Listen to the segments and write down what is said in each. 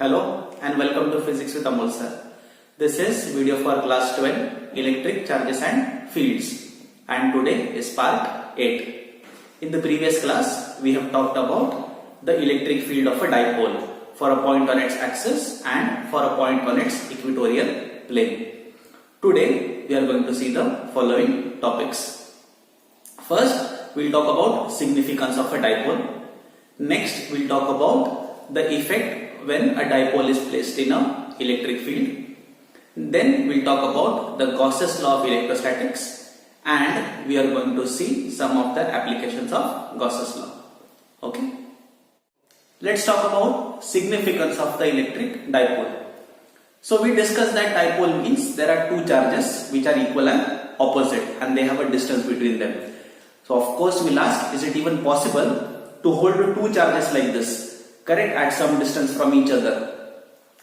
Hello and welcome to Physics with Amol sir. This is video for class 12 Electric Charges and Fields, and today is part 8. In the previous class we have talked about the electric field of a dipole for a point on its axis and for a point on its equatorial plane. Today we are going to see the following topics. First we will talk about significance of a dipole. Next we will talk about the effect when a dipole is placed in a electric field. Then we'll talk about the Gauss's law of electrostatics, and we are going to see some of the applications of Gauss's law. Okay. Let's talk about significance of the electric dipole. So we discussed that dipole means there are two charges which are equal and opposite and they have a distance between them. So of course we'll ask, is it even possible to hold two charges like this? Correct, at some distance from each other?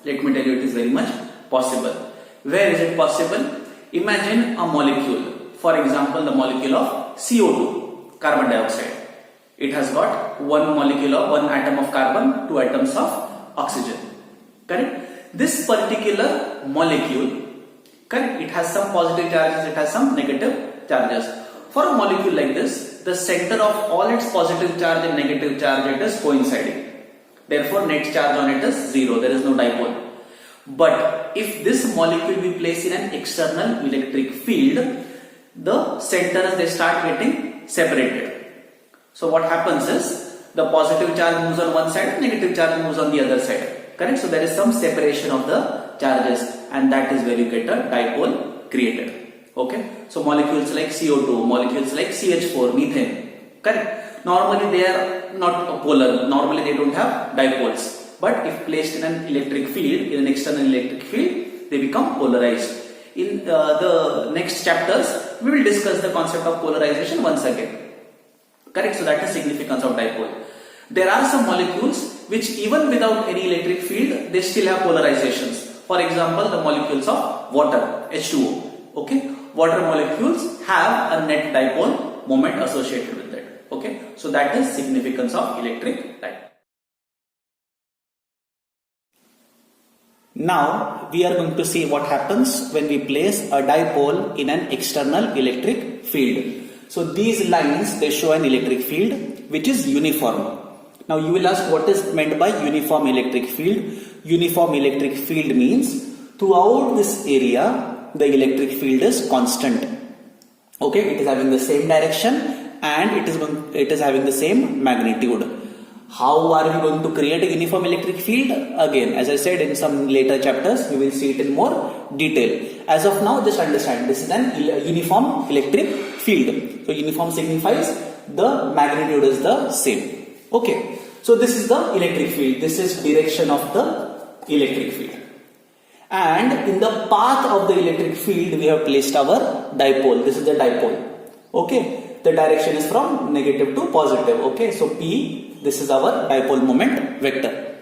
Let me tell you, it is very much possible. Where is it possible? Imagine a molecule, for example the molecule of CO2, carbon dioxide. It has got one atom of carbon, two atoms of oxygen. Correct? This particular molecule, correct, it has some positive charges, it has some negative charges. For a molecule like this, the center of all its positive charge and negative charge, it is coinciding. Therefore, net charge on it is zero. There is no dipole. But if this molecule we place in an external electric field, the centers they start getting separated. So what happens is the positive charge moves on one side, negative charge moves on the other side. Correct? So there is some separation of the charges, and that is where you get a dipole created. Okay? So molecules like CO2, molecules like CH4, methane. Correct? Normally they are not polar, normally they don't have dipoles, but if placed in an electric field, in an external electric field, they become polarized. In the next chapters, we will discuss the concept of polarization once again. Correct? So that is significance of dipole. There are some molecules which even without any electric field, they still have polarizations. For example, the molecules of water, H2O. Okay? Water molecules have a net dipole moment associated with it. Okay, so that is significance of electric dipole. Now we are going to see what happens when we place a dipole in an external electric field. So these lines, they show an electric field which is uniform. Now you will ask, what is meant by uniform electric field? Uniform electric field means throughout this area the electric field is constant. Okay, it is having the same direction and it is having the same magnitude. How are we going to create a uniform electric field? Again, as I said, in some later chapters we will see it in more detail. As of now, just understand this is an uniform electric field. So uniform signifies the magnitude is the same. Okay, so this is the electric field. This is direction of the electric field. And in the path of the electric field we have placed our dipole. This is the dipole. Okay. The direction is from negative to positive. Okay, so P, this is our dipole moment vector.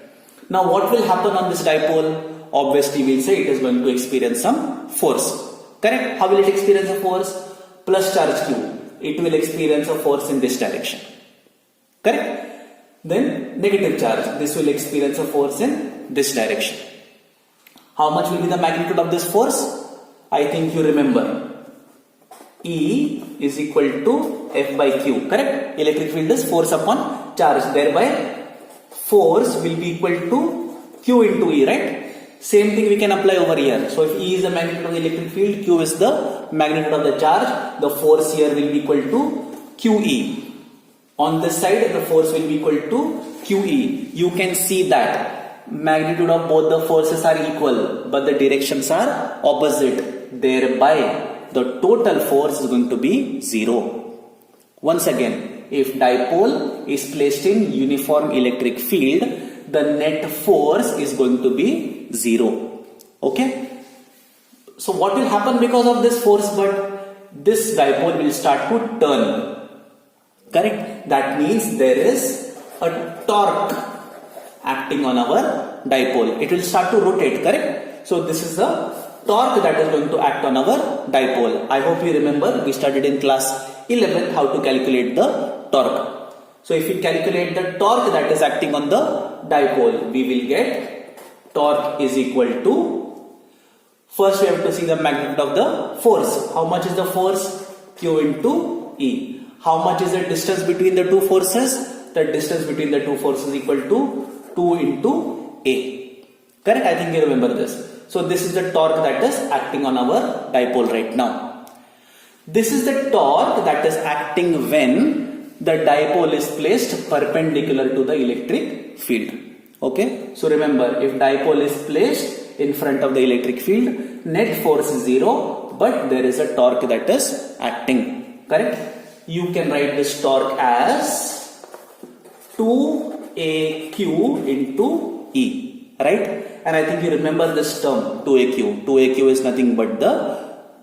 Now what will happen on this dipole? Obviously we will say it is going to experience some force. Correct? How will it experience a force? Plus charge Q. It will experience a force in this direction. Correct? Then negative charge. This will experience a force in this direction. How much will be the magnitude of this force? I think you remember. E is equal to F by Q, correct? Electric field is force upon charge, thereby force will be equal to Q into E, right? Same thing we can apply over here. So if E is the magnitude of the electric field, Q is the magnitude of the charge, the force here will be equal to QE. On this side, the force will be equal to QE. You can see that magnitude of both the forces are equal, but the directions are opposite, thereby the total force is going to be zero. Once again, if dipole is placed in uniform electric field, the net force is going to be zero. Okay? So what will happen because of this force? But this dipole will start to turn. Correct? That means there is a torque acting on our dipole. It will start to rotate, correct? So this is the torque that is going to act on our dipole. I hope you remember we studied in class 11 how to calculate the torque. So if we calculate the torque that is acting on the dipole, we will get torque is equal to, first we have to see the magnitude of the force. How much is the force? Q into E. How much is the distance between the two forces? The distance between the two forces is equal to 2 into A. Correct? I think you remember this. So this is the torque that is acting on our dipole right now. This is the torque that is acting when the dipole is placed perpendicular to the electric field. Okay? So remember, if dipole is placed in front of the electric field, net force is 0, but there is a torque that is acting. Correct? You can write this torque as 2AQ into E. Right? And I think you remember this term 2AQ. 2AQ is nothing but the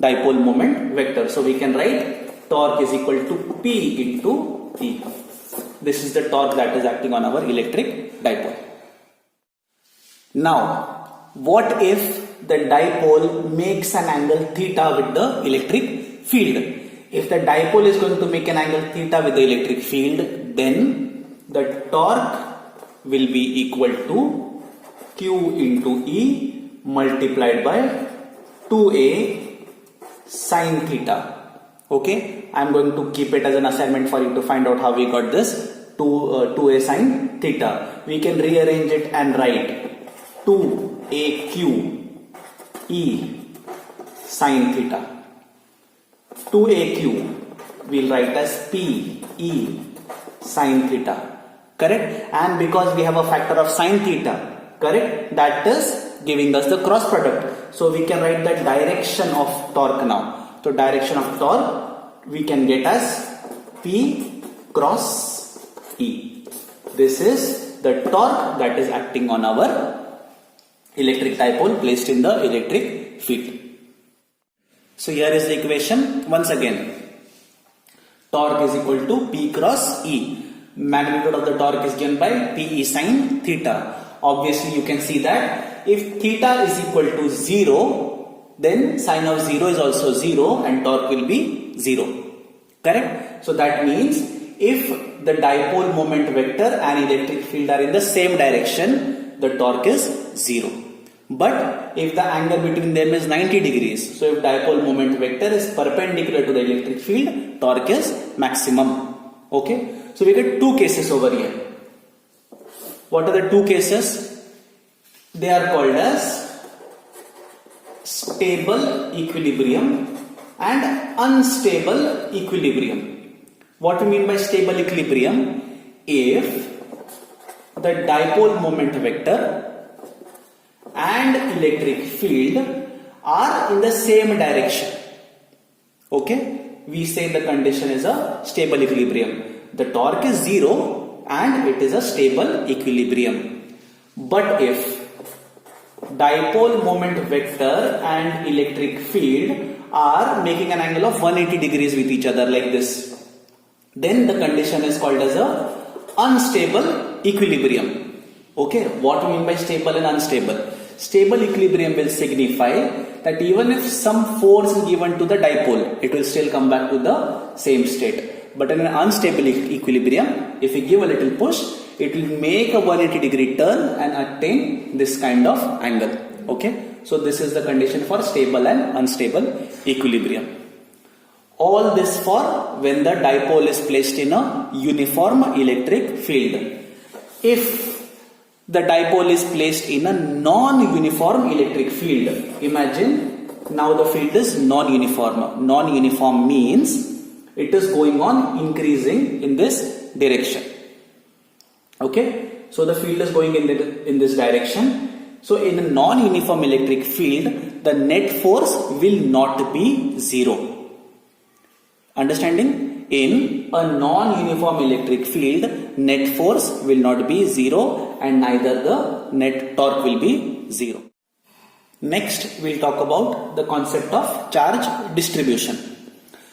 dipole moment vector. So we can write torque is equal to P into E. This is the torque that is acting on our electric dipole. Now, what if the dipole makes an angle theta with the electric field? If the dipole is going to make an angle theta with the electric field, then the torque will be equal to Q into E multiplied by 2A sine theta. Okay, I am going to keep it as an assignment for you to find out how we got this 2A sine theta. We can rearrange it and write 2AQ E sine theta. 2AQ we'll write as P E sine theta. Correct? And because we have a factor of sine theta, correct, that is giving us the cross product. So we can write the direction of torque now. So direction of torque we can get as P cross E. This is the torque that is acting on our electric dipole placed in the electric field. So here is the equation once again. Torque is equal to P cross E. Magnitude of the torque is given by Pe sine theta. Obviously you can see that if theta is equal to 0, then sine of 0 is also 0 and torque will be 0. Correct? So that means if the dipole moment vector and electric field are in the same direction, the torque is 0. But if the angle between them is 90 degrees, so if dipole moment vector is perpendicular to the electric field, torque is maximum. Okay? So we get two cases over here. What are the two cases? They are called as stable equilibrium and unstable equilibrium. What we mean by stable equilibrium? If the dipole moment vector and electric field are in the same direction. Okay? We say the condition is a stable equilibrium. The torque is 0 and it is a stable equilibrium. But if dipole moment vector and electric field are making an angle of 180 degrees with each other like this, then the condition is called as a unstable equilibrium. Okay, what we mean by stable and unstable? Stable equilibrium will signify that even if some force is given to the dipole, it will still come back to the same state. But in an unstable equilibrium, if we give a little push, it will make a 180 degree turn and attain this kind of angle. Okay, so this is the condition for stable and unstable equilibrium. All this for when the dipole is placed in a uniform electric field. If the dipole is placed in a non-uniform electric field, imagine now the field is non-uniform. Non-uniform means it is going on increasing in this direction. Okay, so the field is going in this direction. So in a non-uniform electric field, the net force will not be 0. Understanding? In a non-uniform electric field, net force will not be 0 and neither the net torque will be 0. Next, we'll talk about the concept of charge distribution.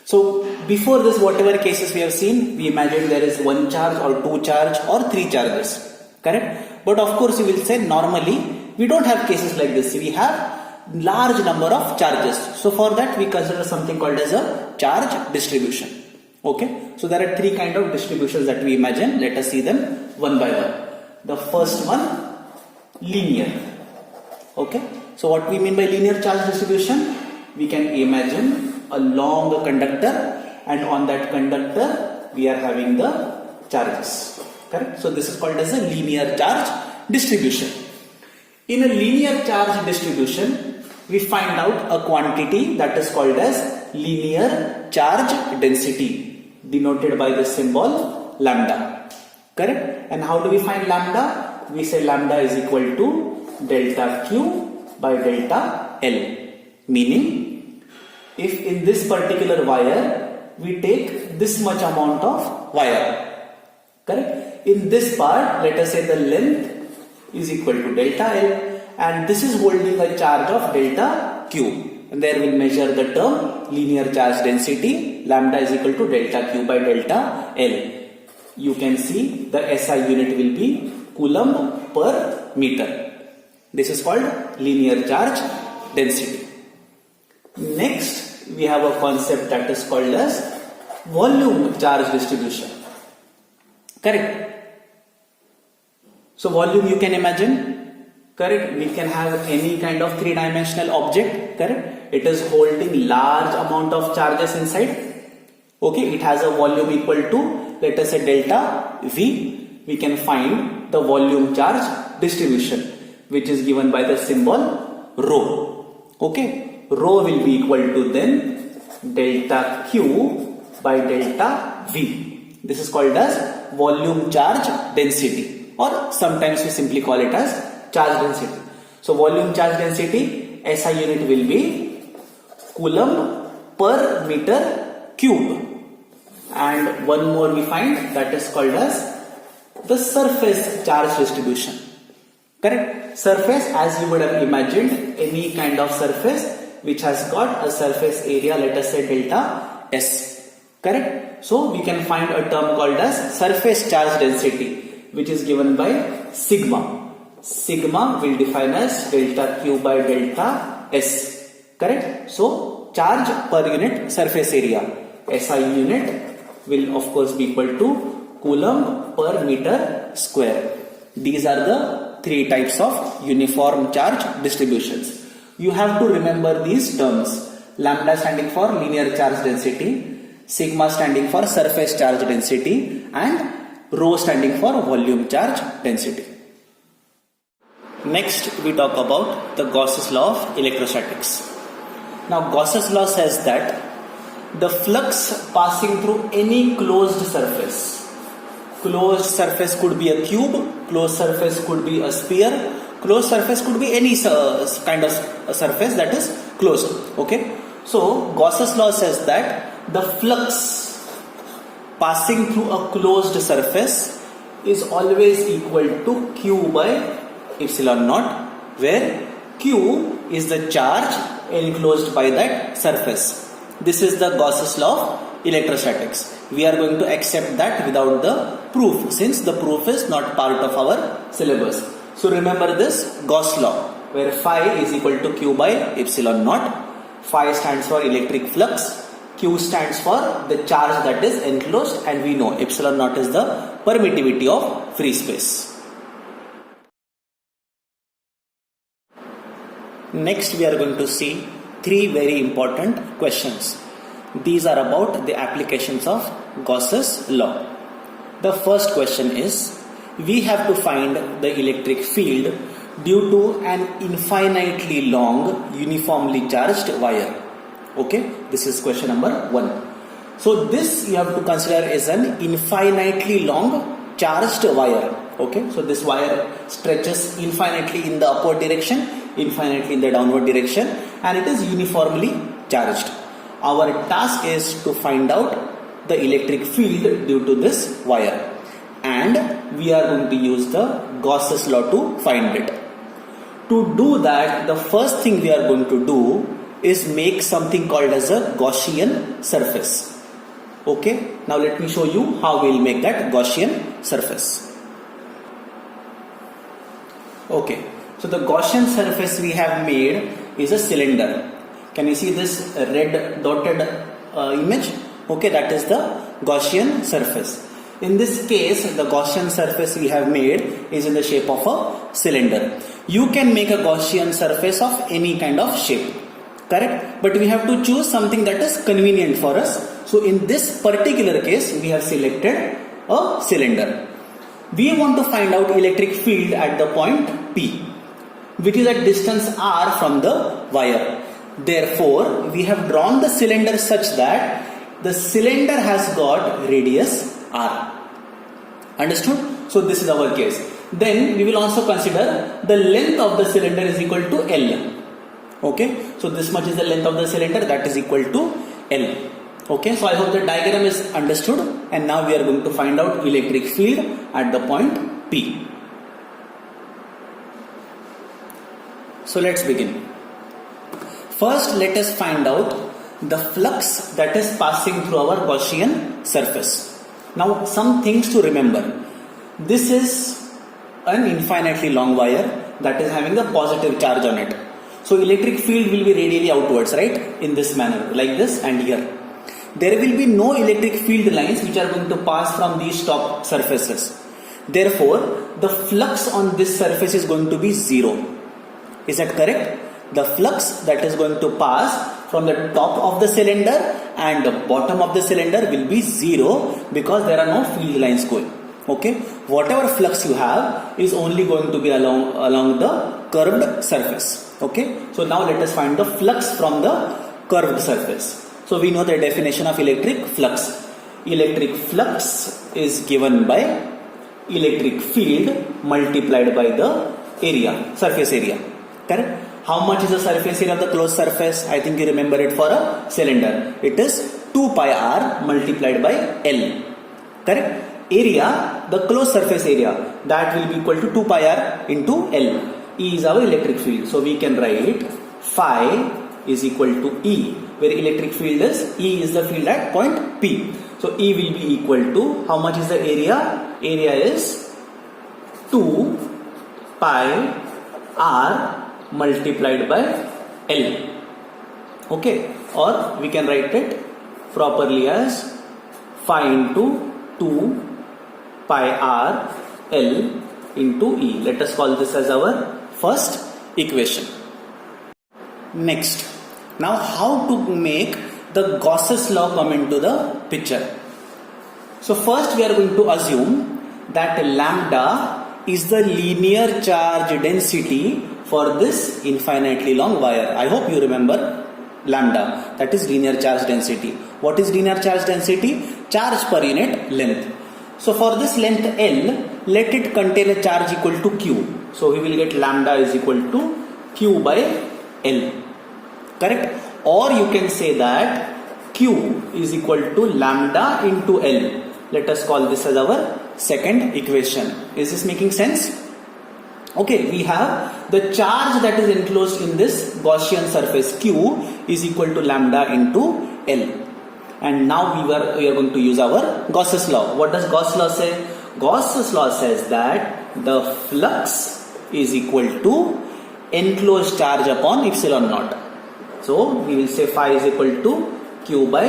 So before this, whatever cases we have seen, we imagine there is one charge or two charge or three charges. Correct? But of course, you will say normally we don't have cases like this. We have large number of charges. So for that, we consider something called as a charge distribution. Okay, so there are three kind of distributions that we imagine. Let us see them one by one. The first one, linear. Okay, so what we mean by linear charge distribution? We can imagine a long conductor, and on that conductor we are having the charges. Correct? So this is called as a linear charge distribution. In a linear charge distribution, we find out a quantity that is called as linear charge density, denoted by the symbol lambda. Correct? And how do we find lambda? We say lambda is equal to delta Q by delta L. Meaning, if in this particular wire we take this much amount of wire, correct? In this part, let us say the length is equal to delta L, and this is holding a charge of delta Q. And there we'll measure the term linear charge density, lambda is equal to delta Q by delta L. You can see the SI unit will be coulomb per meter. This is called linear charge density. Next, we have a concept that is called as volume charge distribution. Correct? So volume you can imagine, correct? We can have any kind of three-dimensional object, correct? It is holding large amount of charges inside. Okay, it has a volume equal to, let us say, delta V. We can find the volume charge distribution, which is given by the symbol rho. Okay, rho will be equal to then delta Q by delta V. This is called as volume charge density, or sometimes we simply call it as charge density. So volume charge density, SI unit will be coulomb per meter cube. And one more we find, that is called as the surface charge distribution. Correct? Surface, as you would have imagined, any kind of surface which has got a surface area, let us say delta S. Correct? So we can find a term called as surface charge density, which is given by sigma. Sigma will define as delta Q by delta S. Correct? So charge per unit surface area, SI unit, will of course be equal to coulomb per meter square. These are the three types of uniform charge distributions. You have to remember these terms: lambda standing for linear charge density, sigma standing for surface charge density, and rho standing for volume charge density. Next, we talk about the Gauss's law of electrostatics. Now, Gauss's law says that the flux passing through any closed surface could be a cube, closed surface could be a sphere, closed surface could be any kind of surface that is closed. Okay, so Gauss's law says that the flux passing through a closed surface is always equal to Q by epsilon naught, where Q is the charge enclosed by that surface. This is the Gauss's law of electrostatics. We are going to accept that without the proof, since the proof is not part of our syllabus. So remember this Gauss law, where phi is equal to Q by epsilon naught. Phi stands for electric flux, Q stands for the charge that is enclosed, and we know epsilon naught is the permittivity of free space. Next, we are going to see three very important questions. These are about the applications of Gauss's law. The first question is, we have to find the electric field due to an infinitely long uniformly charged wire. Okay, this is question number 1. So this you have to consider as an infinitely long charged wire. Okay, so this wire stretches infinitely in the upward direction, infinitely in the downward direction, and it is uniformly charged. Our task is to find out the electric field due to this wire, and we are going to use the Gauss's law to find it. To do that, the first thing we are going to do is make something called as a Gaussian surface. Okay, now let me show you how we will make that Gaussian surface. Okay, so the Gaussian surface we have made is a cylinder. Can you see this red dotted image? Okay, that is the Gaussian surface. In this case, the Gaussian surface we have made is in the shape of a cylinder. You can make a Gaussian surface of any kind of shape, correct? But we have to choose something that is convenient for us. So in this particular case, we have selected a cylinder. We want to find out electric field at the point P, which is at distance r from the wire. Therefore, we have drawn the cylinder such that the cylinder has got radius r. Understood? So this is our case. Then we will also consider the length of the cylinder is equal to L. Okay, so this much is the length of the cylinder, that is equal to L. Okay, so I hope the diagram is understood, and now we are going to find out electric field at the point P. So let's begin. First, let us find out the flux that is passing through our Gaussian surface. Now, some things to remember. This is an infinitely long wire that is having a positive charge on it. So electric field will be radially outwards, right? In this manner, like this and here. There will be no electric field lines which are going to pass from these top surfaces. Therefore, the flux on this surface is going to be zero. Is that correct? The flux that is going to pass from the top of the cylinder and the bottom of the cylinder will be zero because there are no field lines going. Okay, whatever flux you have is only going to be along the curved surface. Okay, so now let us find the flux from the curved surface. So we know the definition of electric flux. Electric flux is given by electric field multiplied by the area, surface area. Correct? How much is the surface area of the closed surface? I think you remember it for a cylinder. It is 2 pi r multiplied by L. Correct? Area, the closed surface area, that will be equal to 2 pi r into L. E is our electric field. So we can write phi is equal to E, where electric field is, E is the field at point P. So E will be equal to, how much is the area? Area is 2 pi r multiplied by L. Okay, or we can write it properly as phi into 2 pi r L into E. Let us call this as our first equation. Next, now how to make the Gauss's law come into the picture. So first we are going to assume that lambda is the linear charge density for this infinitely long wire. I hope you remember lambda, that is linear charge density. What is linear charge density? Charge per unit length. So for this length L, let it contain a charge equal to Q. So we will get lambda is equal to Q by L. Correct? Or you can say that Q is equal to lambda into L. Let us call this as our second equation. Is this making sense? Okay, we have the charge that is enclosed in this Gaussian surface Q is equal to lambda into L. And now we are going to use our Gauss's law. What does Gauss' law say? Gauss's law says that the flux is equal to enclosed charge upon epsilon naught. So we will say phi is equal to Q by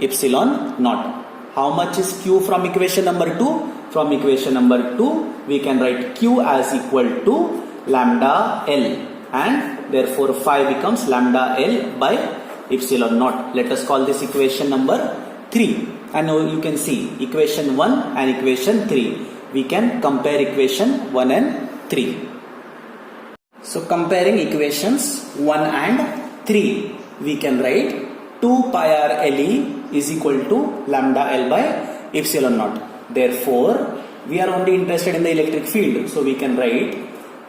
epsilon naught. How much is Q from equation number 2? From equation number 2, we can write Q as equal to lambda L, and therefore phi becomes lambda L by epsilon naught. Let us call this equation number 3. And now you can see equation 1 and equation 3. We can compare equation 1 and 3. So comparing equations 1 and 3, we can write 2 pi r Le is equal to lambda L by epsilon naught. Therefore, we are only interested in the electric field. So we can write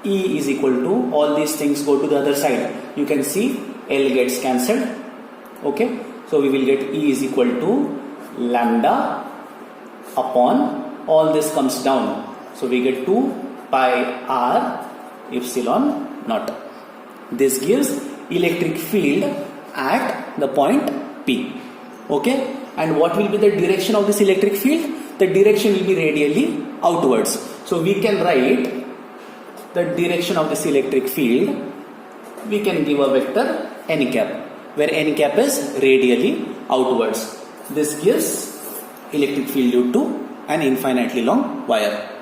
E is equal to, all these things go to the other side. You can see L gets cancelled. Okay. So we will get E is equal to lambda upon, all this comes down. So we get 2 pi r epsilon naught. This gives electric field at the point P. Okay. And what will be the direction of this electric field? The direction will be radially outwards. So we can write the direction of this electric field. We can give a vector n cap, where n cap is radially outwards. This gives electric field due to an infinitely long wire.